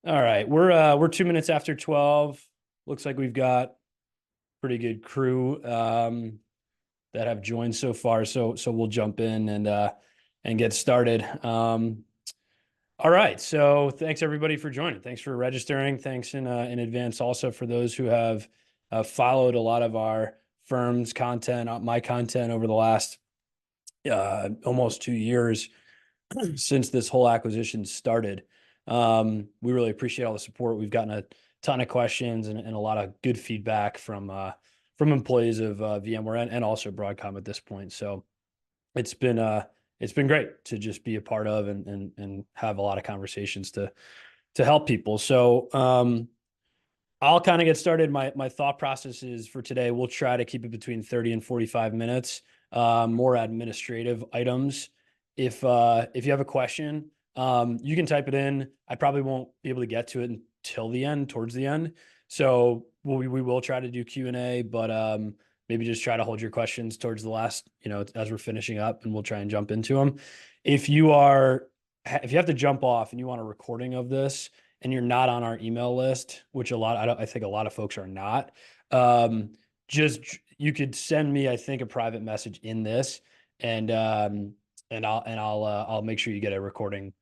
All right, we're 2 minutes after 12. Looks like we've got pretty good crew that have joined so far. So we'll jump in and get started. All right, so thanks everybody for joining. Thanks for registering. Thanks in advance also for those who have followed a lot of our firm's content, my content over the last almost 2 years since this whole acquisition started. We really appreciate all the support. We've gotten a ton of questions and a lot of good feedback from employees of VMware and also Broadcom at this point. So it's been great to just be a part of and have a lot of conversations to help people. So I'll kind of get started. My thought processes for today, we'll try to keep it between 30 and 45 minutes, more administrative items. If you have a question, you can type it in. I probably won't be able to get to it until the end, towards the end. So we will try to do Q&A, but maybe just try to hold your questions towards the last, as we're finishing up, and we'll try and jump into them. If you have to jump off and you want a recording of this and you're not on our email list, which I think a lot of folks are not, just you could send me, I think, a private message in this, and I'll make sure you get a recording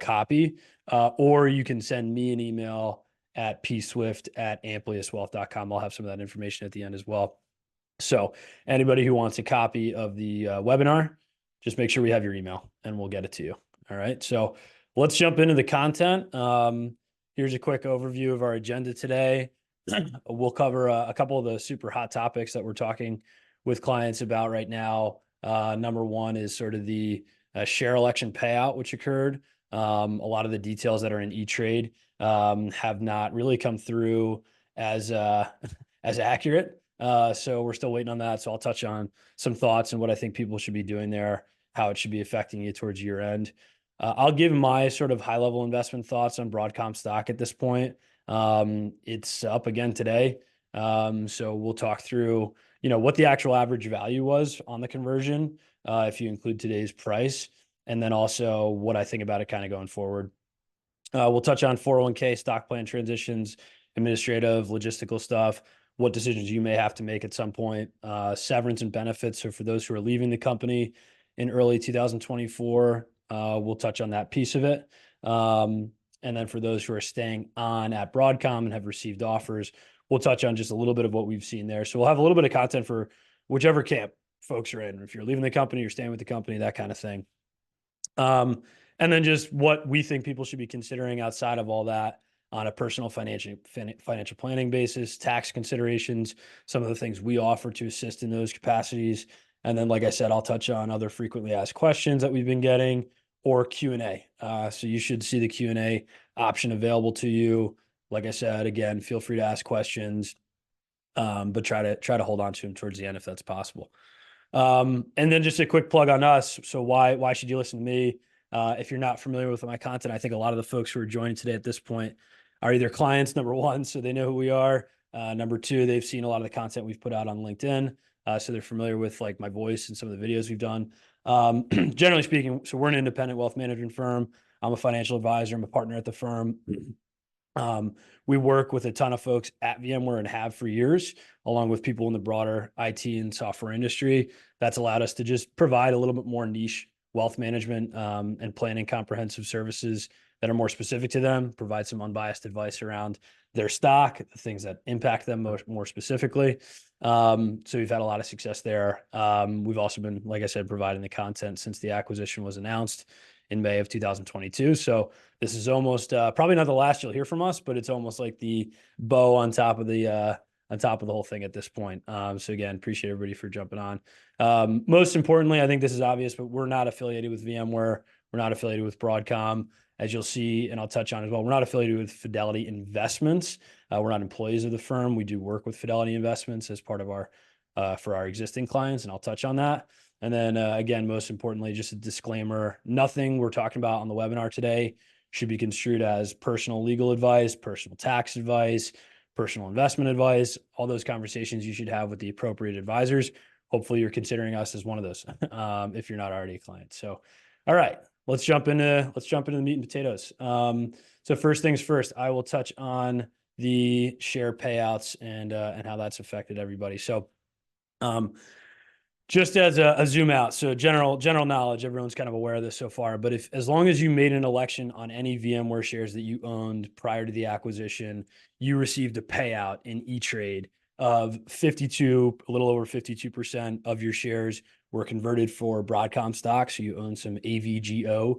copy, or you can send me an email at pswift@ampliuswealth.com. I'll have some of that information at the end as well. So anybody who wants a copy of the webinar, just make sure we have your email and we'll get it to you. All right. So let's jump into the content. Here's a quick overview of our agenda today. We'll cover a couple of the super hot topics that we're talking with clients about right now. Number one is sort of the share election payout, which occurred. A lot of the details that are in E-Trade have not really come through as accurate. So we're still waiting on that. So I'll touch on some thoughts and what I think people should be doing there, how it should be affecting you towards year end. I'll give my sort of high level investment thoughts on Broadcom stock at this point. It's up again today. So we'll talk through, what the actual average value was on the conversion, if you include today's price, and then also what I think about it kind of going forward. We'll touch on 401k, stock plan transitions, administrative, logistical stuff, what decisions you may have to make at some point, severance and benefits. So for those who are leaving the company in early 2024, we'll touch on that piece of it. And then for those who are staying on at Broadcom and have received offers, we'll touch on just a little bit of what we've seen there. So we'll have a little bit of content for whichever camp folks are in. If you're leaving the company, you're staying with the company, that kind of thing. And then just what we think people should be considering outside of all that on a personal financial planning basis, tax considerations, some of the things we offer to assist in those capacities. And then, like I said, I'll touch on other frequently asked questions that we've been getting, or Q&A. So you should see the Q&A option available to you. Like I said, again, feel free to ask questions, but try to hold on to them towards the end if that's possible. And then just a quick plug on us. So why should you listen to me? If you're not familiar with my content, I think a lot of the folks who are joining today at this point are either clients, number one, so they know who we are. Number two, they've seen a lot of the content we've put out on LinkedIn. So they're familiar with like my voice and some of the videos we've done. Generally speaking, so we're an independent wealth management firm. I'm a financial advisor. I'm a partner at the firm. We work with a ton of folks at VMware and have for years, along with people in the broader IT and software industry. That's allowed us to just provide a little bit more niche wealth management and planning comprehensive services that are more specific to them, provide some unbiased advice around their stock, the things that impact them more specifically. So we've had a lot of success there. We've also been, like I said, providing the content since the acquisition was announced in May of 2022. So this is almost probably not the last you'll hear from us, but it's almost like the bow on top of the whole thing at this point. So again, appreciate everybody for jumping on. Most importantly, I think this is obvious, but we're not affiliated with VMware. We're not affiliated with Broadcom, as you'll see, and I'll touch on as well. We're not affiliated with Fidelity Investments. We're not employees of the firm. We do work with Fidelity Investments as part of our for our existing clients, and I'll touch on that. And then again, most importantly, just a disclaimer, nothing we're talking about on the webinar today should be construed as personal legal advice, personal tax advice, personal investment advice. All those conversations you should have with the appropriate advisors. Hopefully you're considering us as one of those if you're not already a client. So, all right, let's jump into the meat and potatoes. So So first things first, I will touch on the share payouts and how that's affected everybody. So just as a zoom out, so general knowledge, everyone's kind of aware of this so far, but as long as you made an election on any VMware shares that you owned prior to the acquisition, you received a payout in E-Trade of a little over 52% of your shares were converted for Broadcom stock. So you own some AVGO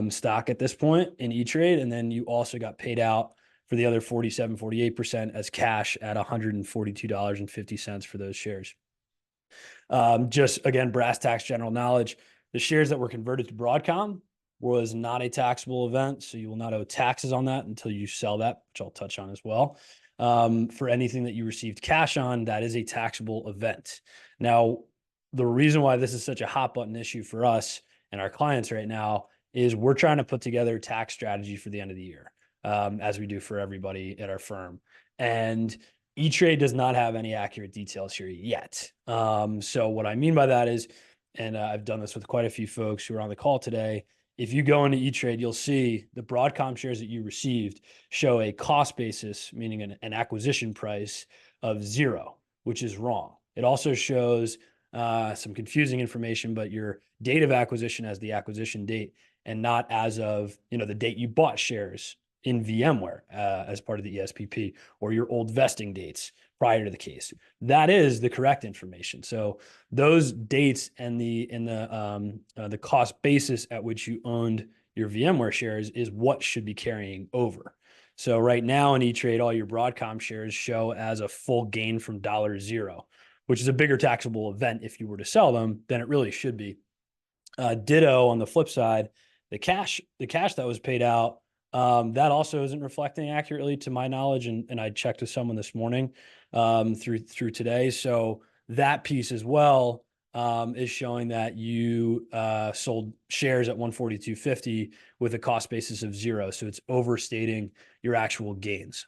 stock at this point in E-Trade. And then you also got paid out for the other 48% as cash at $142.50 for those shares. Just again, brass tacks general knowledge. The shares that were converted to Broadcom was not a taxable event. So you will not owe taxes on that until you sell that, which I'll touch on as well. For anything that you received cash on, that is a taxable event. Now, the reason why this is such a hot button issue for us and our clients right now is we're trying to put together tax strategy for the end of the year, as we do for everybody at our firm. And E-Trade does not have any accurate details here yet. So what I mean by that is, and I've done this with quite a few folks who are on the call today, if you go into E-Trade, you'll see the Broadcom shares that you received show a cost basis, meaning an acquisition price of 0, which is wrong. It also shows some confusing information, but your date of acquisition as the acquisition date and not as of the date you bought shares in VMware as part of the ESPP, or your old vesting dates prior to the case. That is the correct information. So those dates and the cost basis at which you owned your VMware shares is what should be carrying over. So right now in E-Trade, all your Broadcom shares show as a full gain from $0, which is a bigger taxable event if you were to sell them than it really should be. Ditto on the flip side, the cash that was paid out, that also isn't reflecting accurately to my knowledge. And I checked with someone this morning through today. So that piece as well is showing that you sold shares at $142.50 with a cost basis of 0. So it's overstating your actual gains.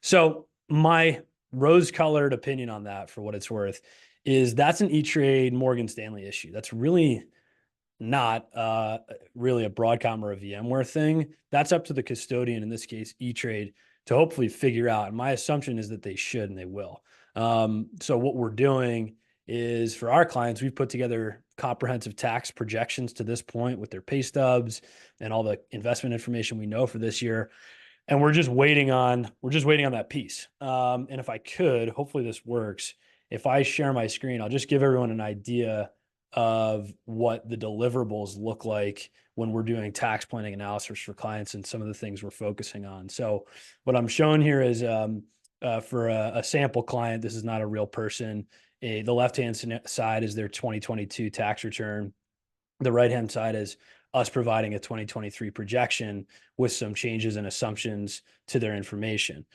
So my rose-colored opinion on that, for what it's worth, is that's an E-Trade Morgan Stanley issue. That's really not really a Broadcom or a VMware thing. That's up to the custodian, in this case, E-Trade, to hopefully figure out. And my assumption is that they should and they will. So what we're doing is, for our clients, we've put together comprehensive tax projections to this point with their pay stubs and all the investment information we know for this year. And we're just waiting on that piece. And if I could, hopefully this works. If I share my screen, I'll just give everyone an idea of what the deliverables look like when we're doing tax planning analysis for clients and some of the things we're focusing on. So what I'm showing here is for a sample client, this is not a real person. The left-hand side is their 2022 tax return. The right-hand side is us providing a 2023 projection with some changes and assumptions to their information.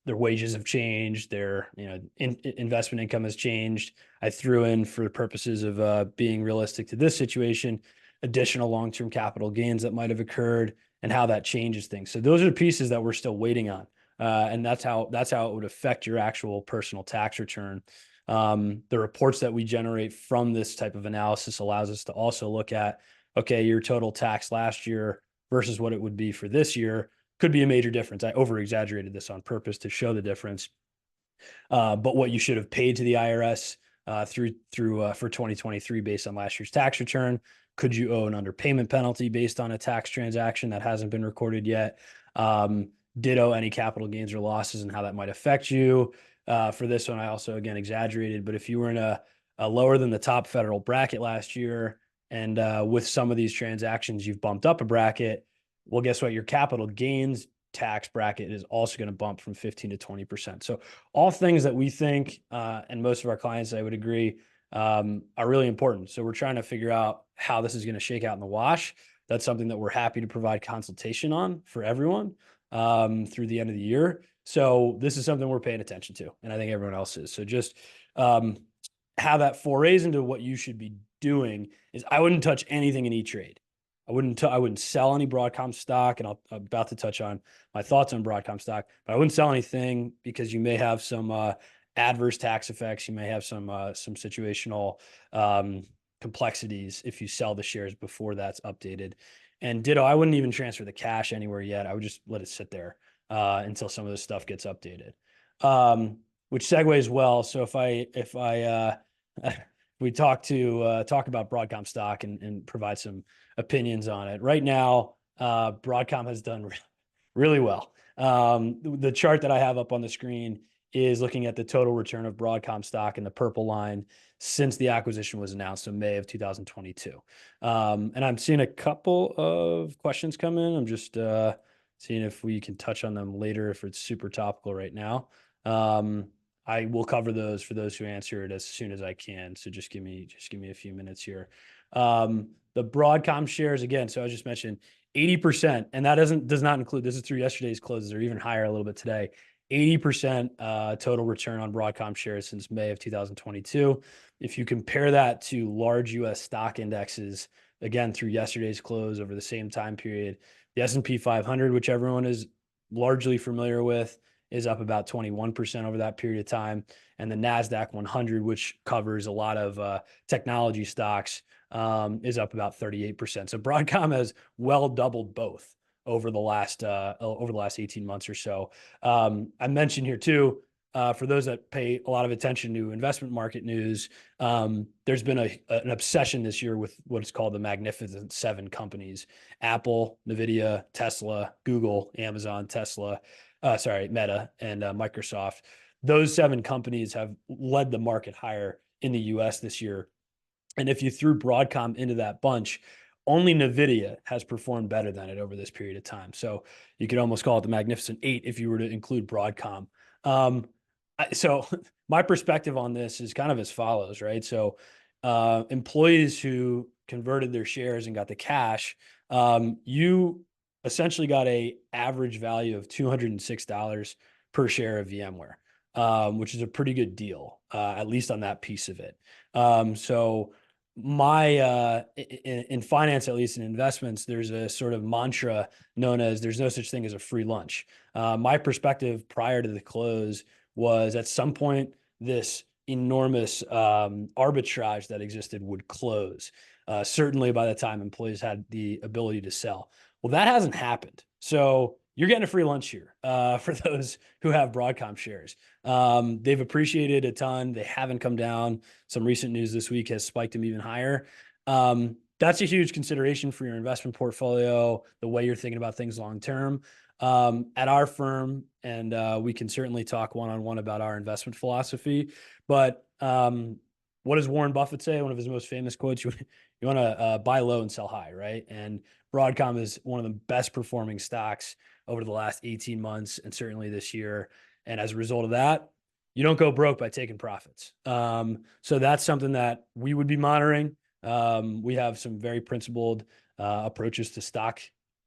Their wages have changed. Their investment income has changed. I threw in, for the purposes of being realistic to this situation, additional long-term capital gains that might have occurred and how that changes things. So those are the pieces that we're still waiting on. And that's how it would affect your actual personal tax return. The reports that we generate from this type of analysis allows us to also look at, okay, your total tax last year versus what it would be for this year could be a major difference. I over-exaggerated this on purpose to show the difference. But what you should have paid to the IRS through for 2023 based on last year's tax return. Could you owe an underpayment penalty based on a tax transaction that hasn't been recorded yet? Ditto any capital gains or losses and how that might affect you. For this one, I also, again, exaggerated, but if you were in a lower than the top federal bracket last year, and with some of these transactions, you've bumped up a bracket, well, guess what? Your capital gains tax bracket is also going to bump from 15 to 20%. So all things that we think, and most of our clients, I would agree, are really important. So we're trying to figure out how this is going to shake out in the wash. That's something that we're happy to provide consultation on for everyone through the end of the year. So this is something we're paying attention to, and I think everyone else is. So just how that forays into what you should be doing is, I wouldn't touch anything in E-Trade. I wouldn't sell any Broadcom stock, and I'm about to touch on my thoughts on Broadcom stock, but I wouldn't sell anything because you may have some adverse tax effects. You may have some situational complexities if you sell the shares before that's updated. And ditto, I wouldn't even transfer the cash anywhere yet. I would just let it sit there until some of this stuff gets updated. Which segues well. So we talk about Broadcom stock and provide some opinions on it. Right now, Broadcom has done really well. The chart that I have up on the screen is looking at the total return of Broadcom stock in the purple line since the acquisition was announced in May of 2022. And I'm seeing a couple of questions come in. I'm just seeing if we can touch on them later if it's super topical right now. I will cover those for those who answer it as soon as I can. So just give me a few minutes here. The Broadcom shares again. So I just mentioned 80%, and that does not include, this is through yesterday's closes or even higher a little bit today. 80% total return on Broadcom shares since May of 2022. If you compare that to large US stock indexes, again, through yesterday's close over the same time period, the S&P 500, which everyone is largely familiar with, is up about 21% over that period of time. And the NASDAQ 100, which covers a lot of technology stocks, is up about 38%. So Broadcom has well doubled both over the last 18 months or so. I mentioned here too, for those that pay a lot of attention to investment market news, there's been an obsession this year with what is called the Magnificent Seven companies: Apple, NVIDIA, Tesla, Google, Amazon, Meta, and Microsoft. Those 7 companies have led the market higher in the US this year. And if you threw Broadcom into that bunch, only NVIDIA has performed better than it over this period of time. So you could almost call it the Magnificent 8 if you were to include Broadcom. So my perspective on this is kind of as follows, right? So employees who converted their shares and got the cash, you essentially got a average value of $206 per share of VMware, which is a pretty good deal, at least on that piece of it. So in finance, at least in investments, there's a sort of mantra known as there's no such thing as a free lunch. My perspective prior to the close was at some point this enormous arbitrage that existed would close, certainly by the time employees had the ability to sell. Well, that hasn't happened. So you're getting a free lunch here for those who have Broadcom shares. They've appreciated a ton. They haven't come down. Some recent news this week has spiked them even higher. That's a huge consideration for your investment portfolio, the way you're thinking about things long term. At our firm, and we can certainly talk one-on-one about our investment philosophy, but what does Warren Buffett say? One of his most famous quotes, you want to buy low and sell high, right? And Broadcom is one of the best performing stocks over the last 18 months and certainly this year. And as a result of that, you don't go broke by taking profits. So that's something that we would be monitoring. We have some very principled approaches to stock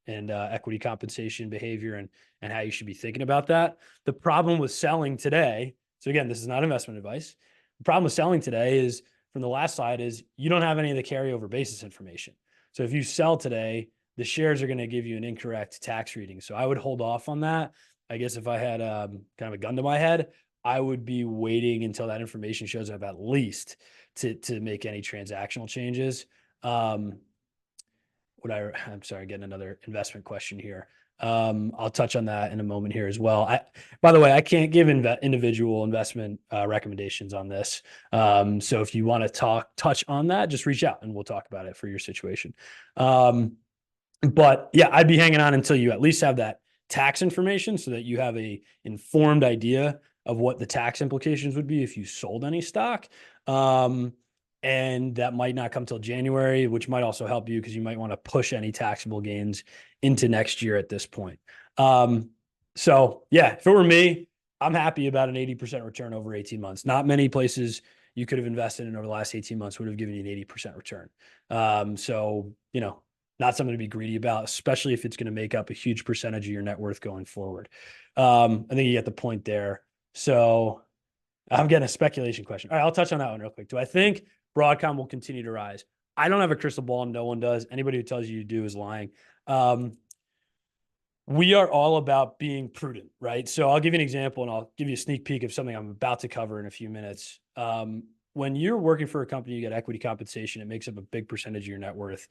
and equity compensation behavior and how you should be thinking about that. The problem with selling today, so again, this is not investment advice. The problem with selling today is, from the last slide, is you don't have any of the carryover basis information. So if you sell today, the shares are going to give you an incorrect tax reading. So I would hold off on that. I guess if I had kind of a gun to my head, I would be waiting until that information shows up at least to make any transactional changes. I'm sorry, getting another investment question here. I'll touch on that in a moment here as well. By the way, I can't give individual investment recommendations on this. So if you want to touch on that, just reach out and we'll talk about it for your situation. But yeah, I'd be hanging on until you at least have that tax information so that you have a informed idea of what the tax implications would be if you sold any stock. And that might not come till January, which might also help you because you might want to push any taxable gains into next year at this point. So yeah, if it were me, I'm happy about an 80% return over 18 months. Not many places you could have invested in over the last 18 months would have given you an 80% return. So, not something to be greedy about, especially if it's going to make up a huge percentage of your net worth going forward. I think you get the point there. So I'm getting a speculation question. All right, I'll touch on that one real quick. Do I think Broadcom will continue to rise? I don't have a crystal ball. No one does. Anybody who tells you do is lying. We are all about being prudent, right? So I'll give you an example and I'll give you a sneak peek of something I'm about to cover in a few minutes. When you're working for a company, you get equity compensation. It makes up a big percentage of your net worth.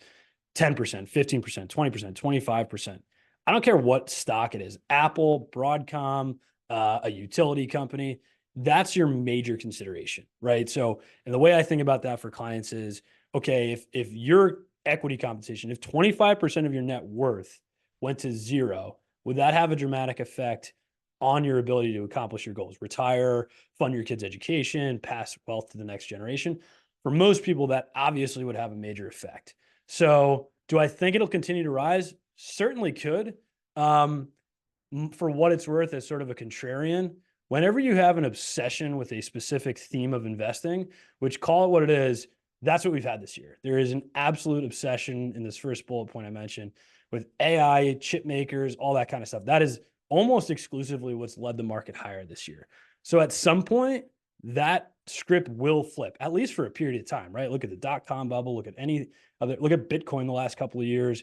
10%, 15%, 20%, 25%. I don't care what stock it is, Apple, Broadcom, a utility company, that's your major consideration, right? So, and the way I think about that for clients is, okay, if your equity compensation, if 25% of your net worth went to zero, would that have a dramatic effect on your ability to accomplish your goals? Retire, fund your kids' education, pass wealth to the next generation. For most people, that obviously would have a major effect. So, do I think it'll continue to rise? Certainly could. For what it's worth, as sort of a contrarian, whenever you have an obsession with a specific theme of investing, which, call it what it is, that's what we've had this year. There is an absolute obsession in this first bullet point I mentioned with AI, chip makers, all that kind of stuff. That is almost exclusively what's led the market higher this year. So at some point, that script will flip, at least for a period of time, right? Look at the dot-com bubble, look at any other, look at Bitcoin the last couple of years.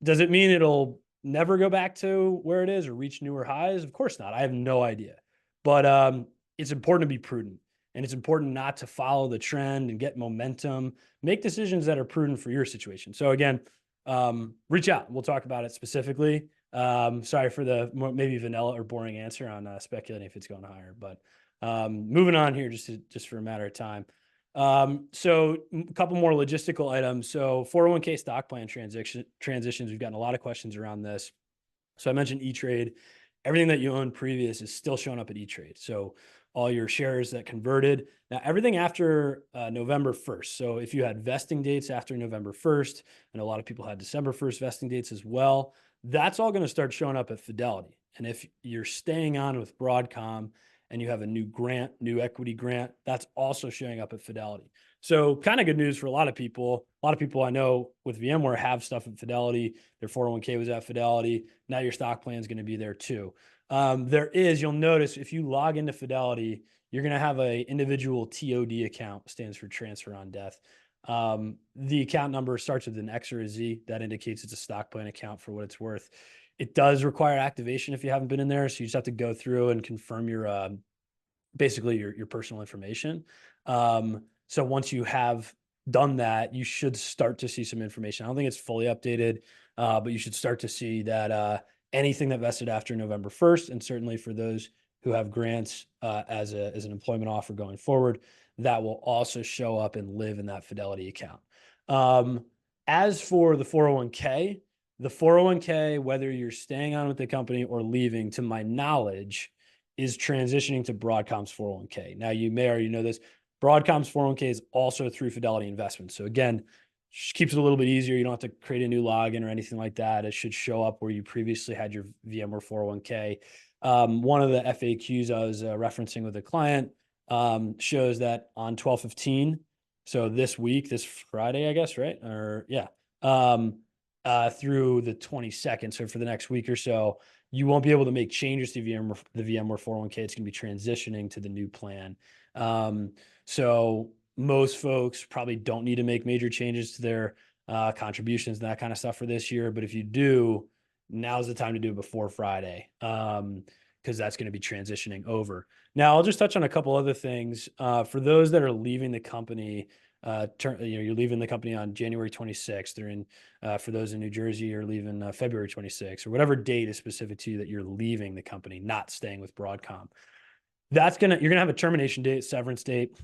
Does it mean it'll never go back to where it is or reach newer highs? Of course not. I have no idea. But it's important to be prudent, and it's important not to follow the trend and get momentum. Make decisions that are prudent for your situation. So again, reach out. We'll talk about it specifically. Sorry for the maybe vanilla or boring answer on speculating if it's going higher, but moving on here just for a matter of time. So a couple more logistical items. So 401k stock plan transitions, we've gotten a lot of questions around this. So I mentioned E-Trade. Everything that you owned previous is still showing up at E-Trade. So all your shares that converted. Now, everything after November 1st. So if you had vesting dates after November 1st, and a lot of people had December 1st vesting dates as well, that's all going to start showing up at Fidelity. And if you're staying on with Broadcom and you have a new grant, new equity grant, that's also showing up at Fidelity. So kind of good news for a lot of people. A lot of people I know with VMware have stuff at Fidelity. Their 401k was at Fidelity. Now your stock plan is going to be there too. You'll notice if you log into Fidelity, you're going to have an individual TOD account, stands for transfer on death. The account number starts with an X or a Z. That indicates it's a stock plan account for what it's worth. It does require activation if you haven't been in there. So you just have to go through and confirm your, basically your personal information. So once you have done that, you should start to see some information. I don't think it's fully updated, but you should start to see that anything that vested after November 1st, and certainly for those who have grants as an employment offer going forward, that will also show up and live in that Fidelity account. As for the 401k, whether you're staying on with the company or leaving, to my knowledge, is transitioning to Broadcom's 401k. Now, you may already know this. Broadcom's 401k is also through Fidelity Investments. So again, keeps it a little bit easier. You don't have to create a new login or anything like that. It should show up where you previously had your VMware 401k. One of the FAQs I was referencing with a client shows that on 12/15, so this week, this Friday, I guess, right? Or yeah, through the 22nd. So for the next week or so, you won't be able to make changes to the VMware 401k. It's going to be transitioning to the new plan. So most folks probably don't need to make major changes to their contributions and that kind of stuff for this year. But if you do, now's the time to do it before Friday, because that's going to be transitioning over. Now, I'll just touch on a couple other things. For those that are leaving the company, you're leaving the company on January 26th. They're in, for those in New Jersey, you're leaving February 26th, or whatever date is specific to you that you're leaving the company, not staying with Broadcom. You're gonna have a termination date, severance date,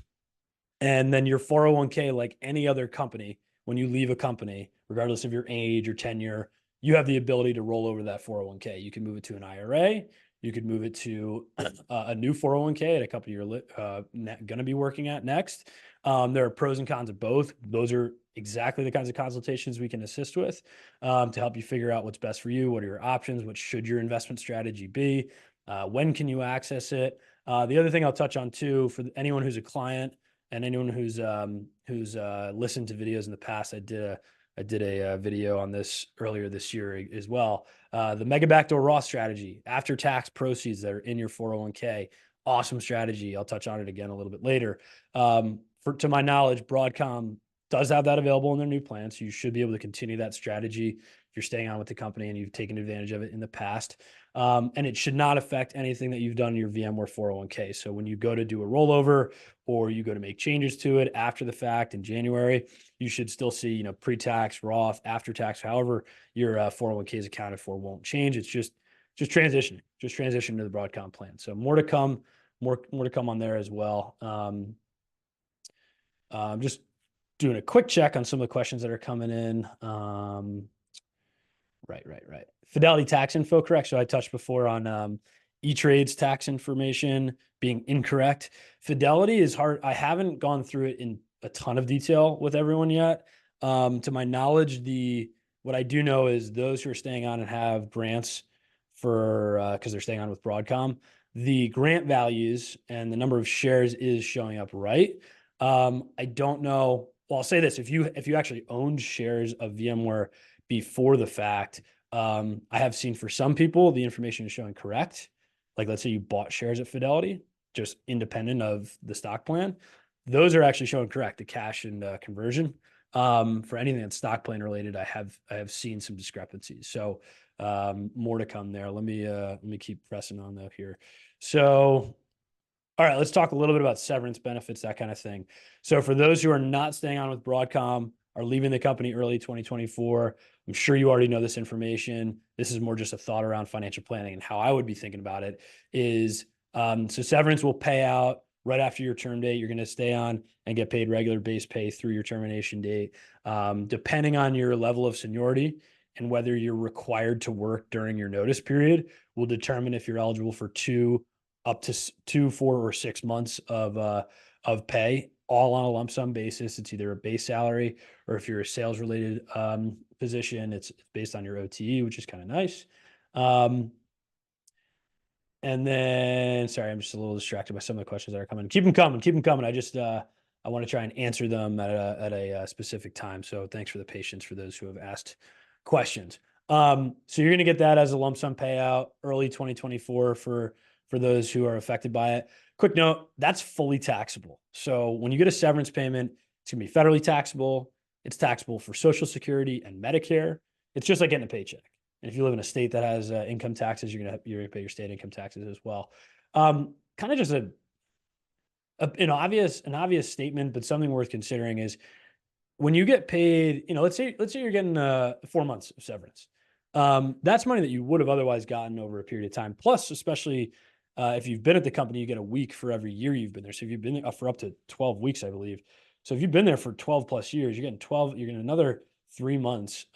and then your 401k, like any other company, when you leave a company, regardless of your age or tenure, you have the ability to roll over that 401k. You can move it to an IRA. You could move it to a new 401k at a company you're going to be working at next. There are pros and cons of both. Those are exactly the kinds of consultations we can assist with to help you figure out what's best for you. What are your options? What should your investment strategy be? When can you access it? The other thing I'll touch on too, for anyone who's a client and anyone who's listened to videos in the past, I did a video on this earlier this year as well. The mega backdoor Roth strategy, after tax proceeds that are in your 401k, awesome strategy. I'll touch on it again a little bit later. To my knowledge, Broadcom does have that available in their new plan, so you should be able to continue that strategy if you're staying on with the company and you've taken advantage of it in the past. And it should not affect anything that you've done in your VMware 401k. So when you go to do a rollover or you go to make changes to it after the fact in January, you should still see, pre-tax, Roth, after-tax, however your 401k is accounted for won't change. It's just transitioning to the Broadcom plan. So more to come on there as well. Just doing a quick check on some of the questions that are coming in. Right. Fidelity tax info, correct. So I touched before on E-Trade's tax information being incorrect. Fidelity is hard. I haven't gone through it in a ton of detail with everyone yet. To my knowledge, what I do know is those who are staying on and have grants for because they're staying on with Broadcom, the grant values and the number of shares is showing up right. I don't know. Well, I'll say this: if you actually owned shares of VMware before the fact, I have seen for some people the information is showing correct. Like, let's say you bought shares at Fidelity, just independent of the stock plan. Those are actually showing correct, the cash and conversion. For anything that's stock plan related, I have seen some discrepancies. So more to come there. Let me keep pressing on though here. So, all right, let's talk a little bit about severance benefits, that kind of thing. So for those who are not staying on with Broadcom, are leaving the company early 2024, I'm sure you already know this information. This is more just a thought around financial planning, and how I would be thinking about it is, so severance will pay out right after your term date. You're going to stay on and get paid regular base pay through your termination date. Depending on your level of seniority and whether you're required to work during your notice period will determine if you're eligible for up to 2, 4, or 6 months of pay, all on a lump sum basis. It's either a base salary, or if you're a sales related position, it's based on your OTE, which is kind of nice. And then, sorry, I'm just a little distracted by some of the questions that are coming. Keep them coming. I want to try and answer them at a specific time. So thanks for the patience for those who have asked questions. So you're going to get that as a lump sum payout early 2024 for those who are affected by it. Quick note, that's fully taxable. So when you get a severance payment, it's going to be federally taxable. It's taxable for Social Security and Medicare. It's just like getting a paycheck. And if you live in a state that has income taxes, you're going to pay your state income taxes as well. Kind of just an obvious statement, but something worth considering is when you get paid, let's say you're getting 4 months of severance. That's money that you would have otherwise gotten over a period of time. Plus, especially if you've been at the company, you get a week for every year you've been there. So if you've been for up to 12 weeks, I believe. So if you've been there for 12 plus years, you're getting another 3 months.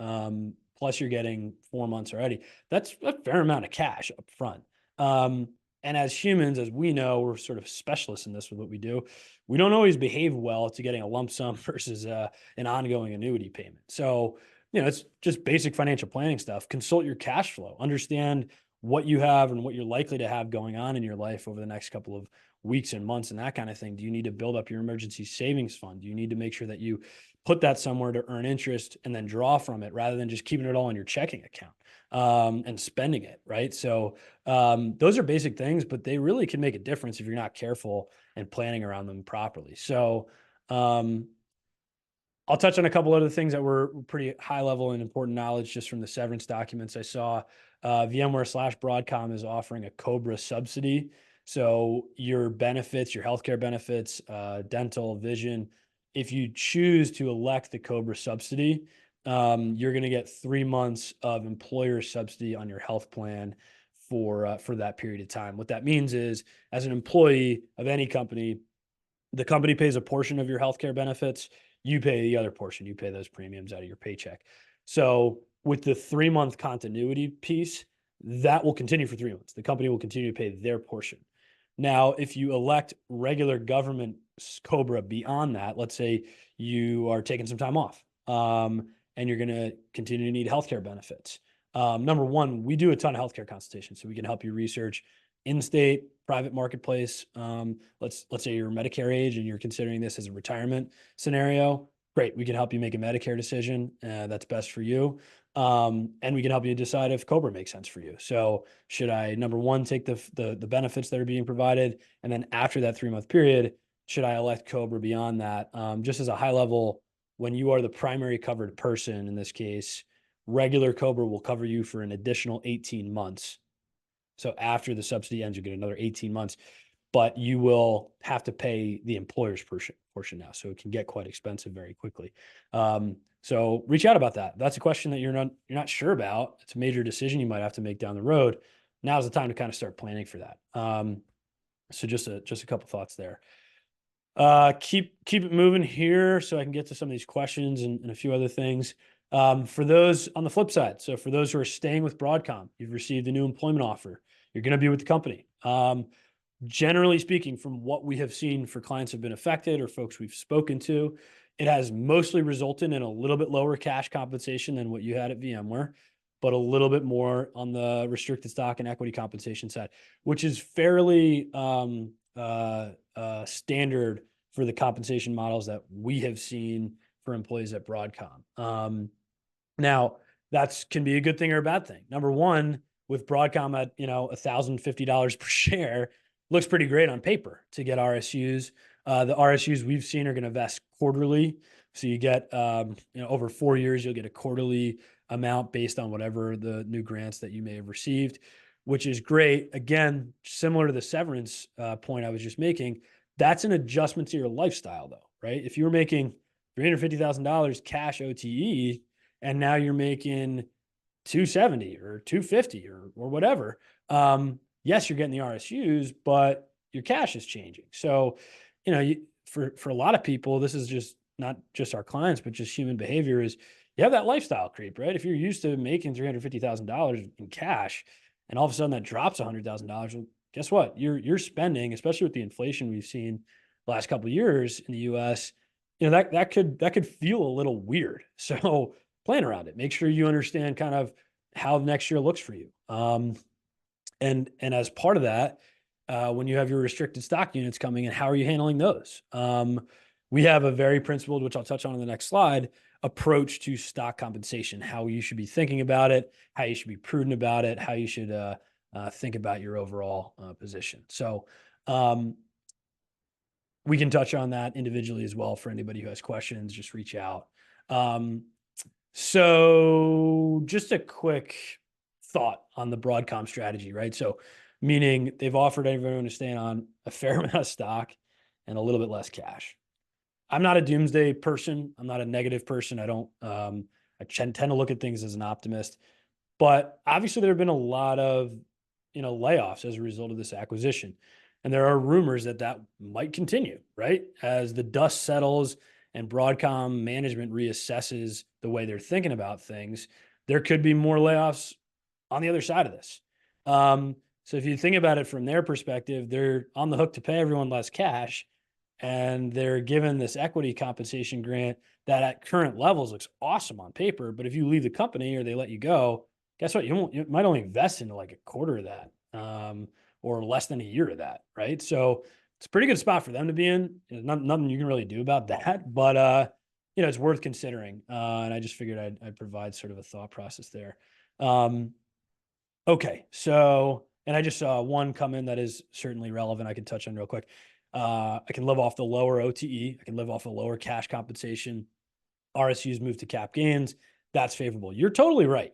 Plus you're getting 4 months already. That's a fair amount of cash up front. And as humans, as we know, we're sort of specialists in this with what we do. We don't always behave well to getting a lump sum versus an ongoing annuity payment. So, it's just basic financial planning stuff. Consult your cash flow, understand what you have and what you're likely to have going on in your life over the next couple of weeks and months and that kind of thing. Do you need to build up your emergency savings fund? Do you need to make sure that you put that somewhere to earn interest and then draw from it rather than just keeping it all in your checking account and spending it, right? So those are basic things, but they really can make a difference if you're not careful and planning around them properly. So I'll touch on a couple other things that were pretty high level and important knowledge just from the severance documents I saw. VMware/Broadcom is offering a COBRA subsidy. So your benefits, your healthcare benefits, dental, vision, if you choose to elect the COBRA subsidy, you're going to get 3 months of employer subsidy on your health plan for that period of time. What that means is, as an employee of any company, the company pays a portion of your healthcare benefits. You pay the other portion. You pay those premiums out of your paycheck. So with the 3-month continuity piece, that will continue for 3 months. The company will continue to pay their portion. Now, if you elect regular government COBRA beyond that, let's say you are taking some time off and you're going to continue to need healthcare benefits. Number one, we do a ton of healthcare consultations, so we can help you research in-state, private marketplace. Let's say you're Medicare age and you're considering this as a retirement scenario. Great, we can help you make a Medicare decision that's best for you. And we can help you decide if COBRA makes sense for you. So should I, number one, take the benefits that are being provided, and then after that 3-month period, should I elect COBRA beyond that? Just as a high level, when you are the primary covered person in this case, Regular COBRA will cover you for an additional 18 months. So after the subsidy ends, you get another 18 months, but you will have to pay the employer's portion now. So it can get quite expensive very quickly. So reach out about that. That's a question that you're not sure about. It's a major decision you might have to make down the road. Now's the time to kind of start planning for that. So just a couple thoughts there. Keep it moving here so I can get to some of these questions and a few other things. For those on the flip side, so for those who are staying with Broadcom, you've received a new employment offer. You're going to be with the company. Generally speaking, from what we have seen for clients who have been affected or folks we've spoken to, it has mostly resulted in a little bit lower cash compensation than what you had at VMware, but a little bit more on the restricted stock and equity compensation side, which is fairly standard for the compensation models that we have seen for employees at Broadcom. Now, that can be a good thing or a bad thing. Number one, with Broadcom at $1,050 per share, looks pretty great on paper to get RSUs. The RSUs we've seen are going to vest quarterly. So you get, over 4 years, you'll get a quarterly amount based on whatever the new grants that you may have received, which is great. Again, similar to the severance point I was just making, that's an adjustment to your lifestyle though, right? If you were making $350,000 cash OTE and now you're making 270 or 250 or whatever, yes, you're getting the RSUs, but your cash is changing. So, for a lot of people, this is just not just our clients, but just human behavior is you have that lifestyle creep, right? If you're used to making $350,000 in cash and all of a sudden that drops $100,000, well, guess what? You're spending, especially with the inflation we've seen the last couple of years in the US, that could feel a little weird. So plan around it. Make sure you understand kind of how next year looks for you. And as part of that, when you have your restricted stock units coming in, how are you handling those? We have a very principled, which I'll touch on in the next slide, approach to stock compensation, how you should be thinking about it, how you should be prudent about it, how you should think about your overall position. So we can touch on that individually as well. For anybody who has questions, just reach out. So just a quick thought on the Broadcom strategy, right? So meaning they've offered everyone to stay on a fair amount of stock and a little bit less cash. I'm not a doomsday person. I'm not a negative person. I don't, I tend to look at things as an optimist, but obviously there have been a lot of, layoffs as a result of this acquisition. And there are rumors that might continue, right? As the dust settles and Broadcom management reassesses the way they're thinking about things, there could be more layoffs on the other side of this. So if you think about it from their perspective, they're on the hook to pay everyone less cash, and they're given this equity compensation grant that at current levels looks awesome on paper. But if you leave the company or they let you go, guess what? You might only invest into like a quarter of that, or less than a year of that, right? So it's a pretty good spot for them to be in. There's nothing you can really do about that, but it's worth considering. And I just figured I'd provide sort of a thought process there. Okay, so, and I just saw one come in that is certainly relevant. I can touch on real quick. I can live off the lower OTE. I can live off a lower cash compensation. RSUs move to cap gains. That's favorable. You're totally right.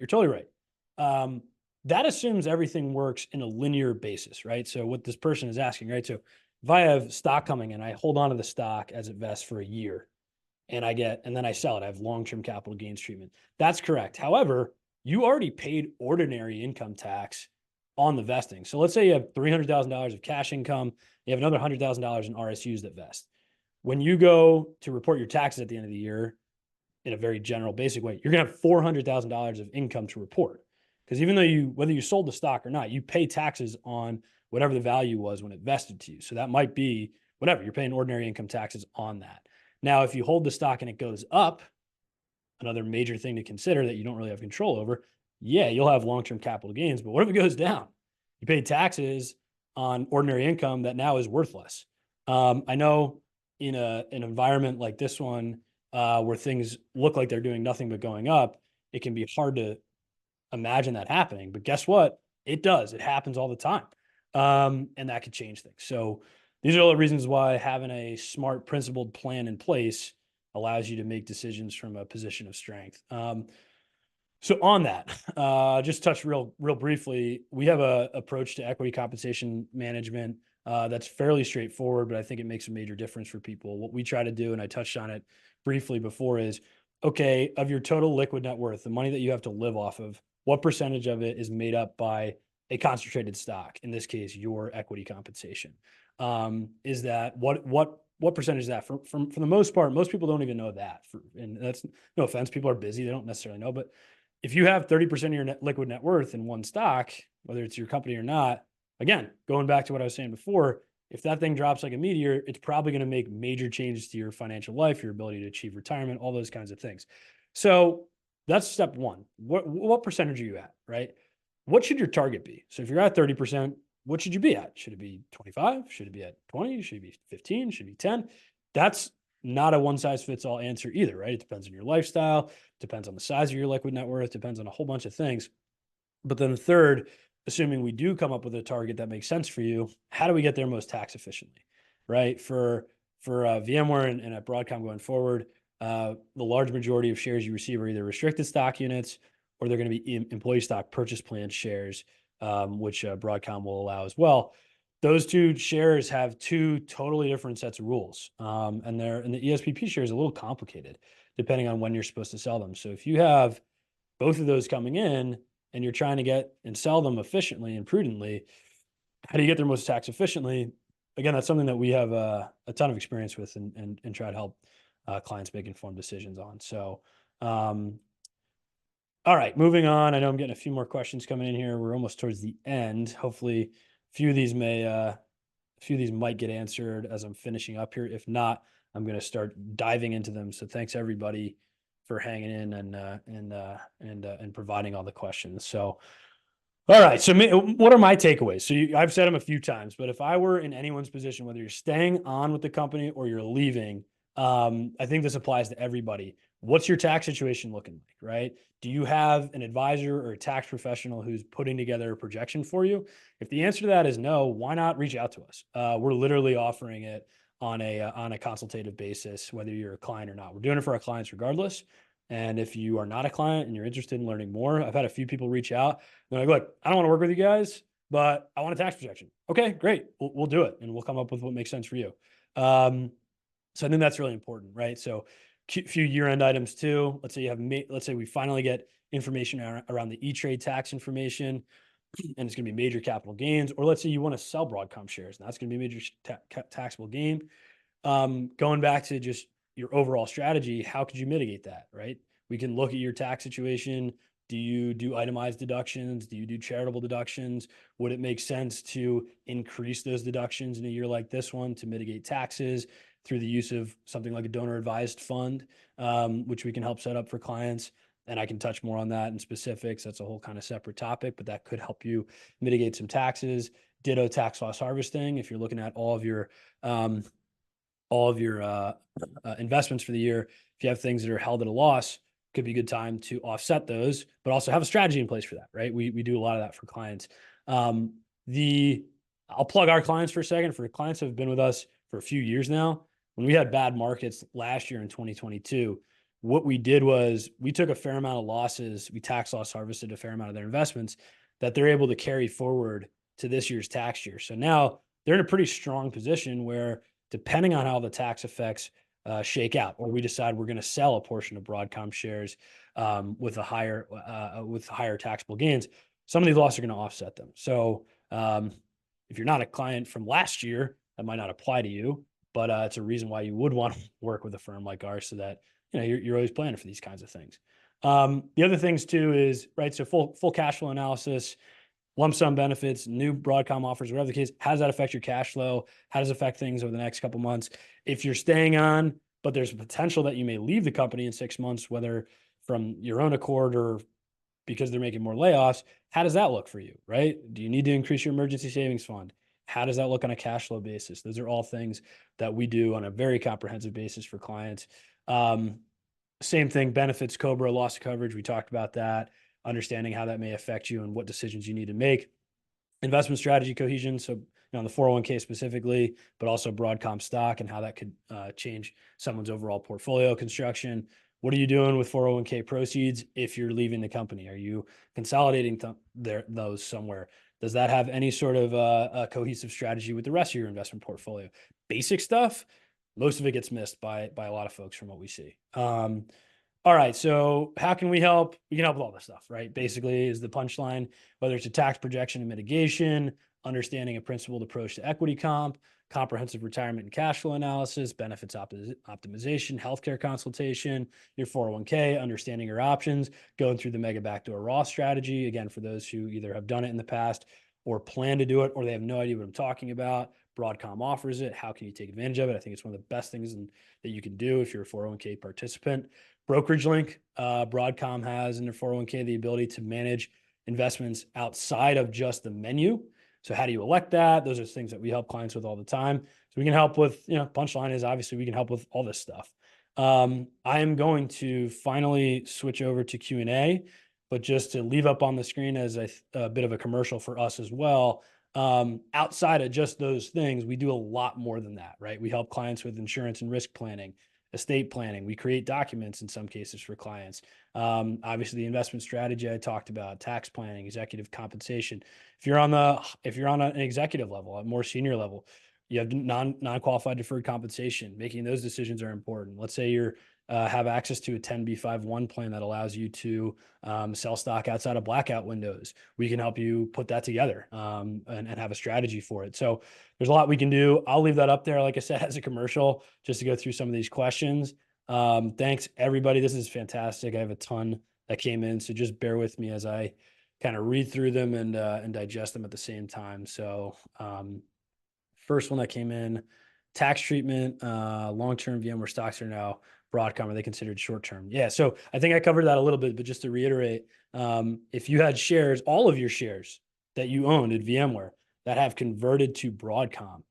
That assumes everything works in a linear basis, right? So what this person is asking, right? So if I have stock coming in, I hold on to the stock as it vests for a year and then I sell it. I have long-term capital gains treatment. That's correct. However, you already paid ordinary income tax on the vesting. So let's say you have $300,000 of cash income. You have another $100,000 in RSUs that vest. When you go to report your taxes at the end of the year, in a very general, basic way, you're going to have $400,000 of income to report. Because even though whether you sold the stock or not, you pay taxes on whatever the value was when it vested to you. So that might be whatever, you're paying ordinary income taxes on that. Now, if you hold the stock and it goes up, another major thing to consider that you don't really have control over, yeah, you'll have long-term capital gains, but what if it goes down? You pay taxes on ordinary income that now is worthless. I know in an environment like this one, where things look like they're doing nothing but going up, it can be hard to imagine that happening. But guess what? It does. It happens all the time. And that could change things. So these are all the reasons why having a smart, principled plan in place allows you to make decisions from a position of strength. So on that, just touch real briefly, we have a approach to equity compensation management that's fairly straightforward, but I think it makes a major difference for people. What we try to do, and I touched on it briefly before, is okay, of your total liquid net worth, the money that you have to live off of, what percentage of it is made up by a concentrated stock? In this case, your equity compensation. Is that what percentage is that? For the most part, most people don't even know that. And that's no offense, people are busy; they don't necessarily know, but if you have 30% of your liquid net worth in one stock, whether it's your company or not, again, going back to what I was saying before, if that thing drops like a meteor, it's probably going to make major changes to your financial life, your ability to achieve retirement, all those kinds of things. So that's step one. What percentage are you at, right? What should your target be? So if you're at 30%, what should you be at? Should it be 25? Should it be at 20? Should it be 15? Should it be 10? That's not a one size fits all answer either, right? It depends on your lifestyle, depends on the size of your liquid net worth, depends on a whole bunch of things. But then the third, assuming we do come up with a target that makes sense for you, how do we get there most tax efficiently, right? For VMware and at Broadcom going forward, the large majority of shares you receive are either restricted stock units or they're going to be employee stock purchase plan shares, which Broadcom will allow as well. Those two shares have two totally different sets of rules. And the ESPP share is a little complicated depending on when you're supposed to sell them. So if you have both of those coming in and you're trying to get and sell them efficiently and prudently, how do you get there most tax efficiently? Again, that's something that we have a ton of experience with and try to help clients make informed decisions on. So, all right, moving on. I know I'm getting a few more questions coming in here. We're almost towards the end. Hopefully, a few of these might get answered as I'm finishing up here. If not, I'm going to start diving into them. So thanks everybody for hanging in and providing all the questions. So, all right. So what are my takeaways? So I've said them a few times, but if I were in anyone's position, whether you're staying on with the company or you're leaving, I think this applies to everybody. What's your tax situation looking like, right? Do you have an advisor or a tax professional who's putting together a projection for you? If the answer to that is no, why not reach out to us? We're literally offering it on a consultative basis, whether you're a client or not. We're doing it for our clients regardless. And if you are not a client and you're interested in learning more, I've had a few people reach out. They're like, look, I don't want to work with you guys, but I want a tax projection. Okay, great. We'll do it. And we'll come up with what makes sense for you. So I think that's really important, right? So a few year-end items too. Let's say we finally get information around the E-Trade tax information and it's going to be major capital gains, or let's say you want to sell Broadcom shares and that's going to be a major taxable gain. Going back to just your overall strategy, how could you mitigate that, right? We can look at your tax situation. Do you do itemized deductions? Do you do charitable deductions? Would it make sense to increase those deductions in a year like this one to mitigate taxes through the use of something like a donor advised fund, which we can help set up for clients? And I can touch more on that in specifics. That's a whole kind of separate topic, but that could help you mitigate some taxes. Ditto tax loss harvesting. If you're looking at all of your investments for the year, if you have things that are held at a loss, could be a good time to offset those, but also have a strategy in place for that, right? We do a lot of that for clients. I'll plug our clients for a second. For clients who have been with us for a few years now, when we had bad markets last year in 2022, what we did was we took a fair amount of losses. We tax loss harvested a fair amount of their investments that they're able to carry forward to this year's tax year. So now they're in a pretty strong position where, depending on how the tax effects shake out, or we decide we're going to sell a portion of Broadcom shares with higher taxable gains, some of these losses are going to offset them. So if you're not a client from last year, that might not apply to you, but it's a reason why you would want to work with a firm like ours, so that you're always planning for these kinds of things. The other things too is, right, so full cash flow analysis, lump sum benefits, new Broadcom offers, whatever the case. How does that affect your cash flow? How does it affect things over the next couple of months? If you're staying on, but there's a potential that you may leave the company in 6 months, whether from your own accord or because they're making more layoffs, how does that look for you, right? Do you need to increase your emergency savings fund? How does that look on a cash flow basis? Those are all things that we do on a very comprehensive basis for clients. Same thing, benefits, COBRA, loss of coverage. We talked about that, understanding how that may affect you and what decisions you need to make. Investment strategy cohesion, so on the 401k specifically, but also Broadcom stock and how that could change someone's overall portfolio construction. What are you doing with 401k proceeds if you're leaving the company? Are you consolidating those somewhere? Does that have any sort of a cohesive strategy with the rest of your investment portfolio? Basic stuff, most of it gets missed by a lot of folks from what we see. All right, so how can we help? We can help with all this stuff, right? Basically, is the punchline, whether it's a tax projection and mitigation, understanding a principled approach to equity comp, comprehensive retirement and cash flow analysis, benefits optimization, healthcare consultation, your 401k, understanding your options, going through the mega backdoor Roth strategy. Again, for those who either have done it in the past or plan to do it, or they have no idea what I'm talking about, Broadcom offers it. How can you take advantage of it? I think it's one of the best things that you can do if you're a 401k participant. Brokerage link, Broadcom has in their 401k the ability to manage investments outside of just the menu. So how do you elect that? Those are things that we help clients with all the time. So we can help with, punchline is obviously we can help with all this stuff. I am going to finally switch over to Q&A, but just to leave up on the screen as a bit of a commercial for us as well. Outside of just those things, we do a lot more than that, right? We help clients with insurance and risk planning, estate planning. We create documents in some cases for clients. Obviously the investment strategy I talked about, tax planning, executive compensation. If you're on an executive level, a more senior level, you have non-qualified deferred compensation. Making those decisions are important. Let's say you're have access to a 10b5-1 plan that allows you to sell stock outside of blackout windows. We can help you put that together and have a strategy for it. So there's a lot we can do. I'll leave that up there, like I said, as a commercial, just to go through some of these questions. Thanks, everybody. This is fantastic. I have a ton that came in, so just bear with me as I kind of read through them and digest them at the same time. So first one that came in, tax treatment, long-term VMware stocks are now Broadcom, are they considered short-term? Yeah, so I think I covered that a little bit, but just to reiterate, if you had shares, all of your shares that you owned at VMware that have converted to Broadcom,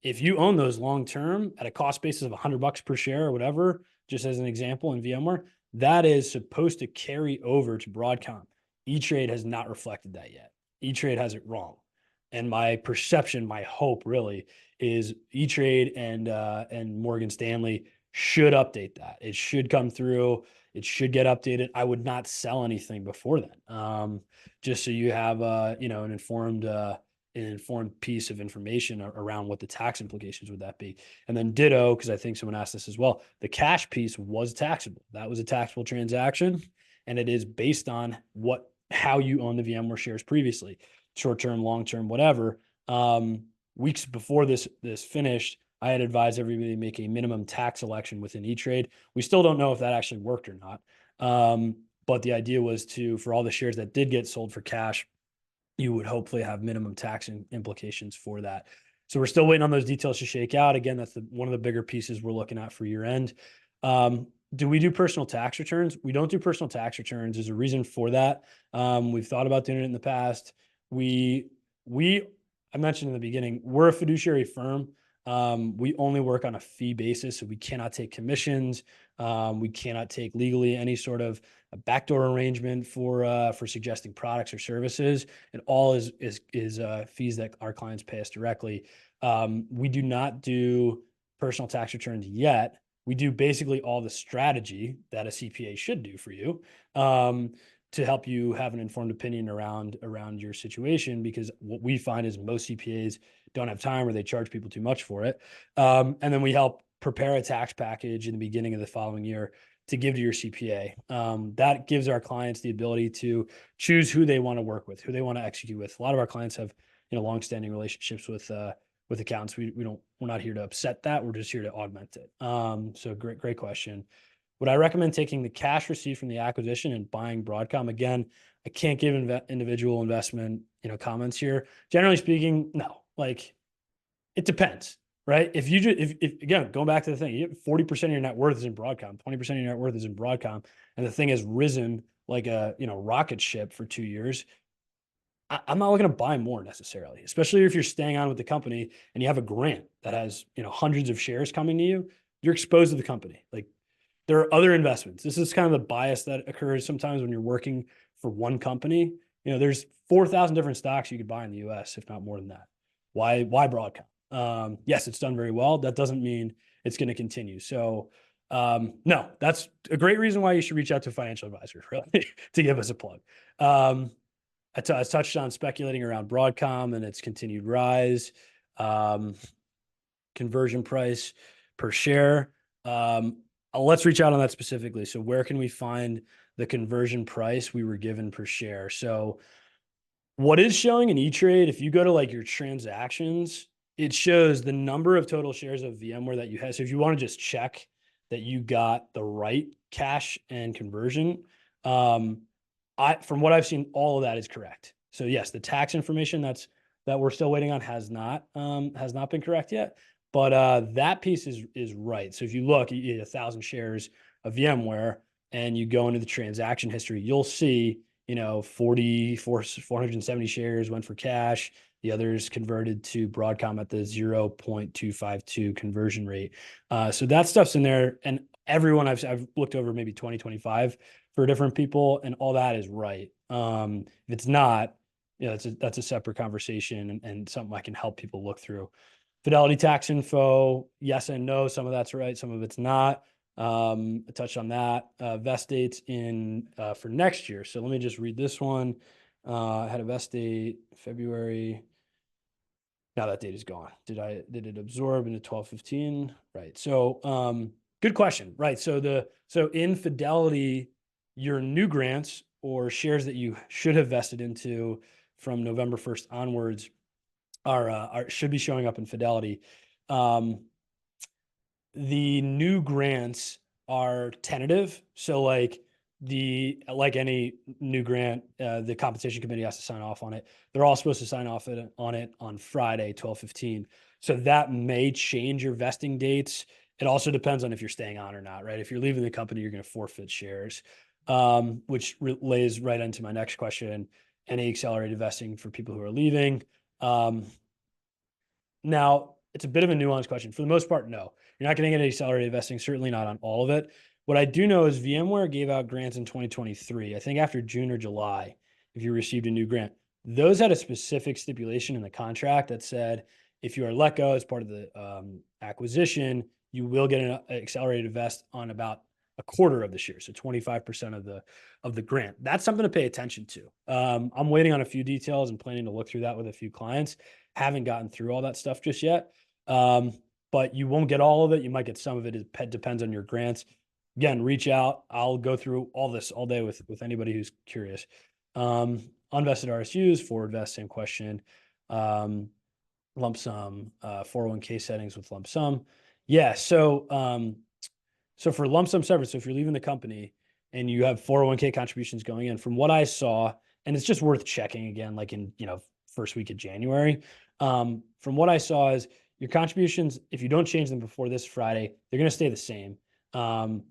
if you own those long-term at a cost basis of $100 per share or whatever, just as an example in VMware, that is supposed to carry over to Broadcom. E-Trade has not reflected that yet. E-Trade has it wrong. And my perception, my hope really is E-Trade and Morgan Stanley should update that. It should come through. It should get updated. I would not sell anything before then, just so you have an informed piece of information around what the tax implications would that be. And then ditto, because I think someone asked this as well, the cash piece was taxable. That was a taxable transaction, and it is based on how you own the VMware shares previously, short-term, long-term, whatever. Weeks before this finished, I had advised everybody to make a minimum tax election within E-Trade. We still don't know if that actually worked or not. But the idea was for all the shares that did get sold for cash, you would hopefully have minimum tax implications for that. So we're still waiting on those details to shake out. Again, that's one of the bigger pieces we're looking at for year end. Do we do personal tax returns? We don't do personal tax returns. There's a reason for that. We've thought about doing it in the past. I mentioned in the beginning, we're a fiduciary firm. We only work on a fee basis, so we cannot take commissions. We cannot take legally any sort of a backdoor arrangement for suggesting products or services. It all is fees that our clients pay us directly. We do not do personal tax returns yet. We do basically all the strategy that a CPA should do for you, to help you have an informed opinion around your situation, because what we find is most CPAs don't have time or they charge people too much for it. And then we help prepare a tax package in the beginning of the following year to give to your CPA. That gives our clients the ability to choose who they want to work with, who they want to execute with. A lot of our clients have, longstanding relationships with accountants. We're not here to upset that. We're just here to augment it. So great question. Would I recommend taking the cash received from the acquisition and buying Broadcom? Again, I can't give individual investment, comments here. Generally speaking, no. Like, it depends, right? If again, going back to the thing, 40% of your net worth is in Broadcom, 20% of your net worth is in Broadcom, and the thing has risen like a rocket ship for 2 years. I'm not looking to buy more necessarily, especially if you're staying on with the company and you have a grant that has hundreds of shares coming to you. You're exposed to the company. Like, there are other investments. This is kind of the bias that occurs sometimes when you're working for one company. There's 4,000 different stocks you could buy in the US, if not more than that. Why Broadcom? Yes, it's done very well. That doesn't mean it's going to continue. So No, that's a great reason why you should reach out to a financial advisor, really, to give us a plug. I touched on speculating around Broadcom and its continued rise, conversion price per share. Let's reach out on that specifically. So where can we find the conversion price we were given per share? So what is showing in E-Trade, if you go to like your transactions, it shows the number of total shares of VMware that you have. So if you want to just check that you got the right cash and conversion, from what I've seen, all of that is correct. So yes, the tax information that we're still waiting on has not been correct yet, but that piece is right. So if you look, you get 1,000 shares of VMware and you go into the transaction history, you'll see 470 shares went for cash. The others converted to Broadcom at the 0.252 conversion rate. So that stuff's in there. And everyone I've looked over maybe 2025 for different people, and all that is right. If it's not, that's a separate conversation and something I can help people look through. Fidelity tax info, yes and no. Some of that's right, some of it's not. I touched on that. Vest dates for next year. So let me just read this one. I had a vest date February. Now that date is gone. Did it absorb into 12/15? Right. So good question. Right. So in Fidelity, your new grants or shares that you should have vested into from November 1st onwards should be showing up in Fidelity. The new grants are tentative. So like any new grant, the compensation committee has to sign off on it. They're all supposed to sign off on it on Friday, 12/15. So that may change your vesting dates. It also depends on if you're staying on or not, right? If you're leaving the company, you're going to forfeit shares, which lays right into my next question. Any accelerated vesting for people who are leaving? Now, it's a bit of a nuanced question. For the most part, no. You're not going to get accelerated vesting, certainly not on all of it. What I do know is VMware gave out grants in 2023, I think after June or July, if you received a new grant. Those had a specific stipulation in the contract that said, if you are let go as part of the acquisition, you will get an accelerated vest on about a quarter of the share, so 25% of the grant. That's something to pay attention to. I'm waiting on a few details and planning to look through that with a few clients. Haven't gotten through all that stuff just yet. But you won't get all of it. You might get some of it. It depends on your grants. Again, reach out. I'll go through all this all day with anybody who's curious. Unvested RSUs, forward vest, same question. Lump sum, 401k settings with lump sum. Yeah. So for lump sum severance, so if you're leaving the company and you have 401k contributions going in, from what I saw, and it's just worth checking again, like in, first week of January. From what I saw is your contributions, if you don't change them before this Friday, they're going to stay the same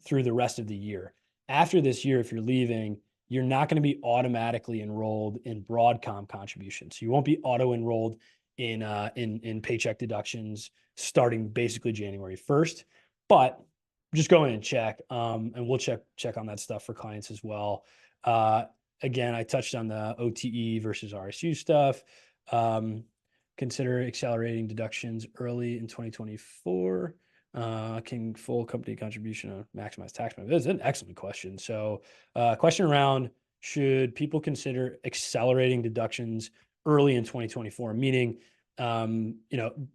through the rest of the year. After this year, if you're leaving, you're not going to be automatically enrolled in Broadcom contributions. So you won't be auto-enrolled in paycheck deductions starting basically January 1st. But just go in and check, and we'll check on that stuff for clients as well. Again, I touched on the OTE versus RSU stuff. Consider accelerating deductions early in 2024. Can full company contribution maximize tax benefits? It's an excellent question. So question around, should people consider accelerating deductions early in 2024, meaning,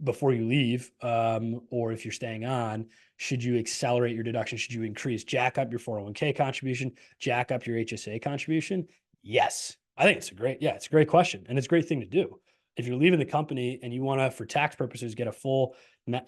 before you leave, or if you're staying on, should you accelerate your deduction? Should you increase, jack up your 401k contribution, jack up your HSA contribution? Yes. I think it's a great question. And it's a great thing to do. If you're leaving the company and you want to, for tax purposes, get a full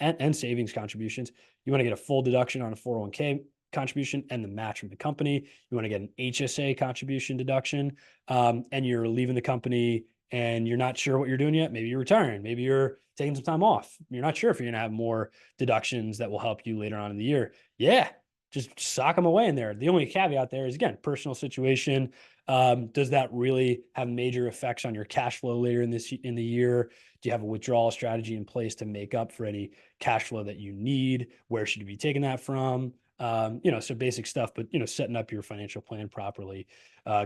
and savings contributions, you want to get a full deduction on a 401k contribution and the match from the company. You want to get an HSA contribution deduction, and you're leaving the company and you're not sure what you're doing yet. Maybe you're retiring. Maybe you're taking some time off. You're not sure if you're going to have more deductions that will help you later on in the year. Yeah, just sock them away in there. The only caveat there is, again, personal situation. Does that really have major effects on your cash flow later in the year? Do you have a withdrawal strategy in place to make up for any cash flow that you need? Where should you be taking that from? So basic stuff, but setting up your financial plan properly.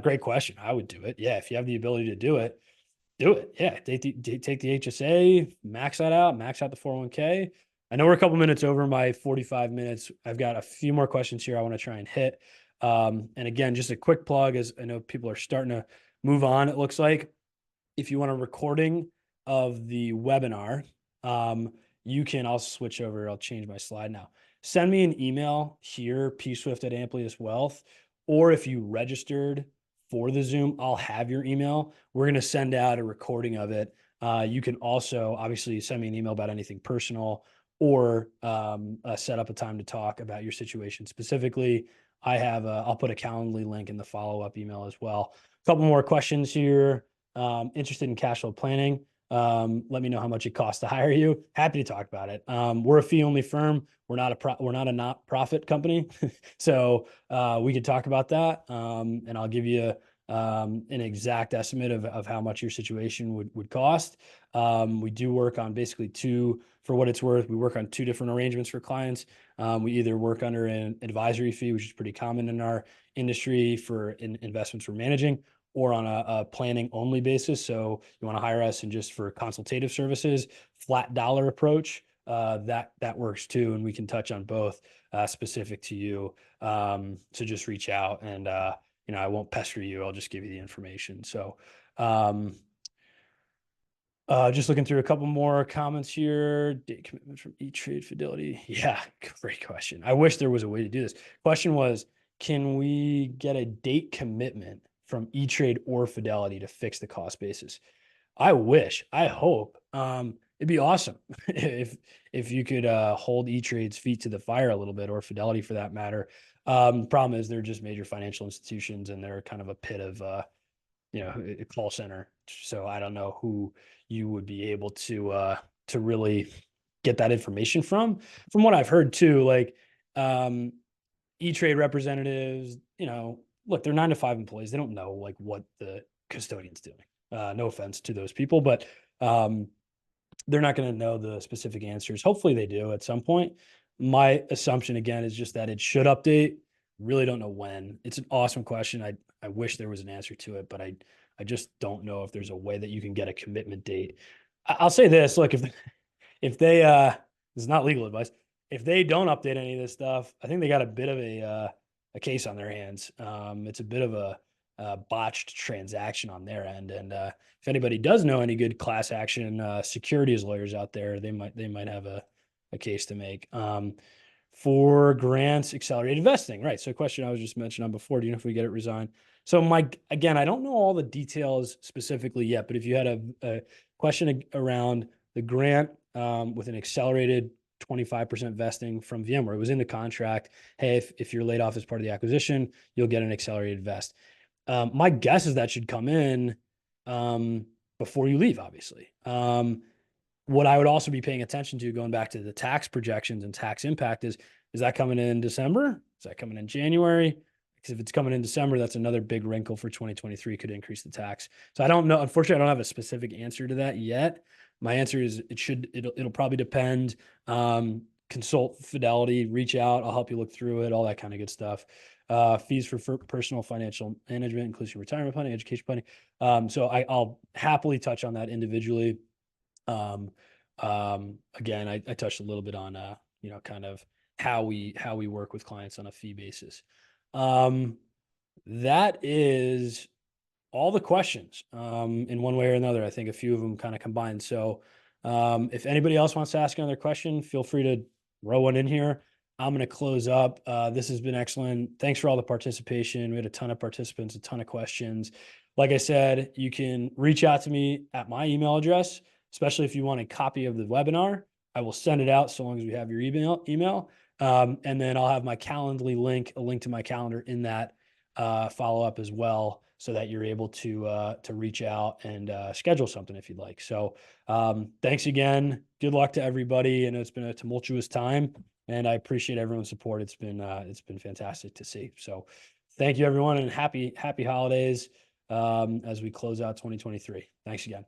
Great question. I would do it. Yeah, if you have the ability to do it, do it. Yeah, take the HSA, max that out, max out the 401k. I know we're a couple minutes over my 45 minutes. I've got a few more questions here I want to try and hit. And again, just a quick plug, as I know people are starting to move on, it looks like. If you want a recording of the webinar, you can, I'll switch over, I'll change my slide now. Send me an email here, pswift@Amplius Wealth, or if you registered for the Zoom, I'll have your email. We're going to send out a recording of it. You can also obviously send me an email about anything personal, or set up a time to talk about your situation specifically. I'll put a Calendly link in the follow-up email as well. A couple more questions here. Interested in cash flow planning. Let me know how much it costs to hire you. Happy to talk about it. We're a fee-only firm. We're not a not-profit company. So we could talk about that. And I'll give you an exact estimate of how much your situation would cost. We do work on basically for what it's worth, we work on two different arrangements for clients. We either work under an advisory fee, which is pretty common in our industry for investments we're managing, or on a planning only basis. So you want to hire us and just for consultative services, flat dollar approach, that works too. And we can touch on both specific to you. So just reach out and, I won't pester you. I'll just give you the information. So just looking through a couple more comments here. Date commitment from E-Trade Fidelity. Yeah, great question. I wish there was a way to do this. Question was, can we get a date commitment from E-Trade or Fidelity to fix the cost basis? I wish, I hope. It'd be awesome if you could hold E-Trade's feet to the fire a little bit, or Fidelity for that matter. Problem is they're just major financial institutions, and they're kind of a pit of a call center. So I don't know who you would be able to really get that information from. From what I've heard too, like E-Trade representatives, look, they're 9 to 5 employees. They don't know like what the custodian's doing. No offense to those people, but they're not going to know the specific answers. Hopefully they do at some point. My assumption again is just that it should update. Really don't know when. It's an awesome question. I wish there was an answer to it, but I just don't know if there's a way that you can get a commitment date. I'll say this, look, if they this is not legal advice, if they don't update any of this stuff, I think they got a bit of a case on their hands. It's a bit of a botched transaction on their end. And if anybody does know any good class action securities lawyers out there, they might have a case to make. For grants, accelerated vesting, right? So a question I was just mentioning on before, do you know if we get it resigned? So again, I don't know all the details specifically yet, but if you had a question around the grant with an accelerated 25% vesting from VMware, it was in the contract. Hey, if you're laid off as part of the acquisition, you'll get an accelerated vest. My guess is that should come in before you leave, obviously. What I would also be paying attention to, going back to the tax projections and tax impact, is that coming in December? Is that coming in January? Because if it's coming in December, that's another big wrinkle for 2023, could increase the tax. So I don't know. Unfortunately, I don't have a specific answer to that yet. My answer is it'll probably depend. Consult Fidelity, reach out. I'll help you look through it, all that kind of good stuff. Fees for personal financial management, including retirement planning, education planning. So I'll happily touch on that individually. Again, I touched a little bit on, kind of how we work with clients on a fee basis. That is all the questions, in one way or another. I think a few of them kind of combined. So, if anybody else wants to ask another question, feel free to throw one in here. I'm going to close up. This has been excellent. Thanks for all the participation. We had a ton of participants, a ton of questions. Like I said, you can reach out to me at my email address, especially if you want a copy of the webinar. I will send it out so long as we have your email. And then I'll have my Calendly link, a link to my calendar in that follow-up as well, so that you're able to reach out and schedule something if you'd like. So thanks again. Good luck to everybody. I know it's been a tumultuous time, and I appreciate everyone's support. It's been fantastic to see. So thank you, everyone, and happy holidays as we close out 2023. Thanks again.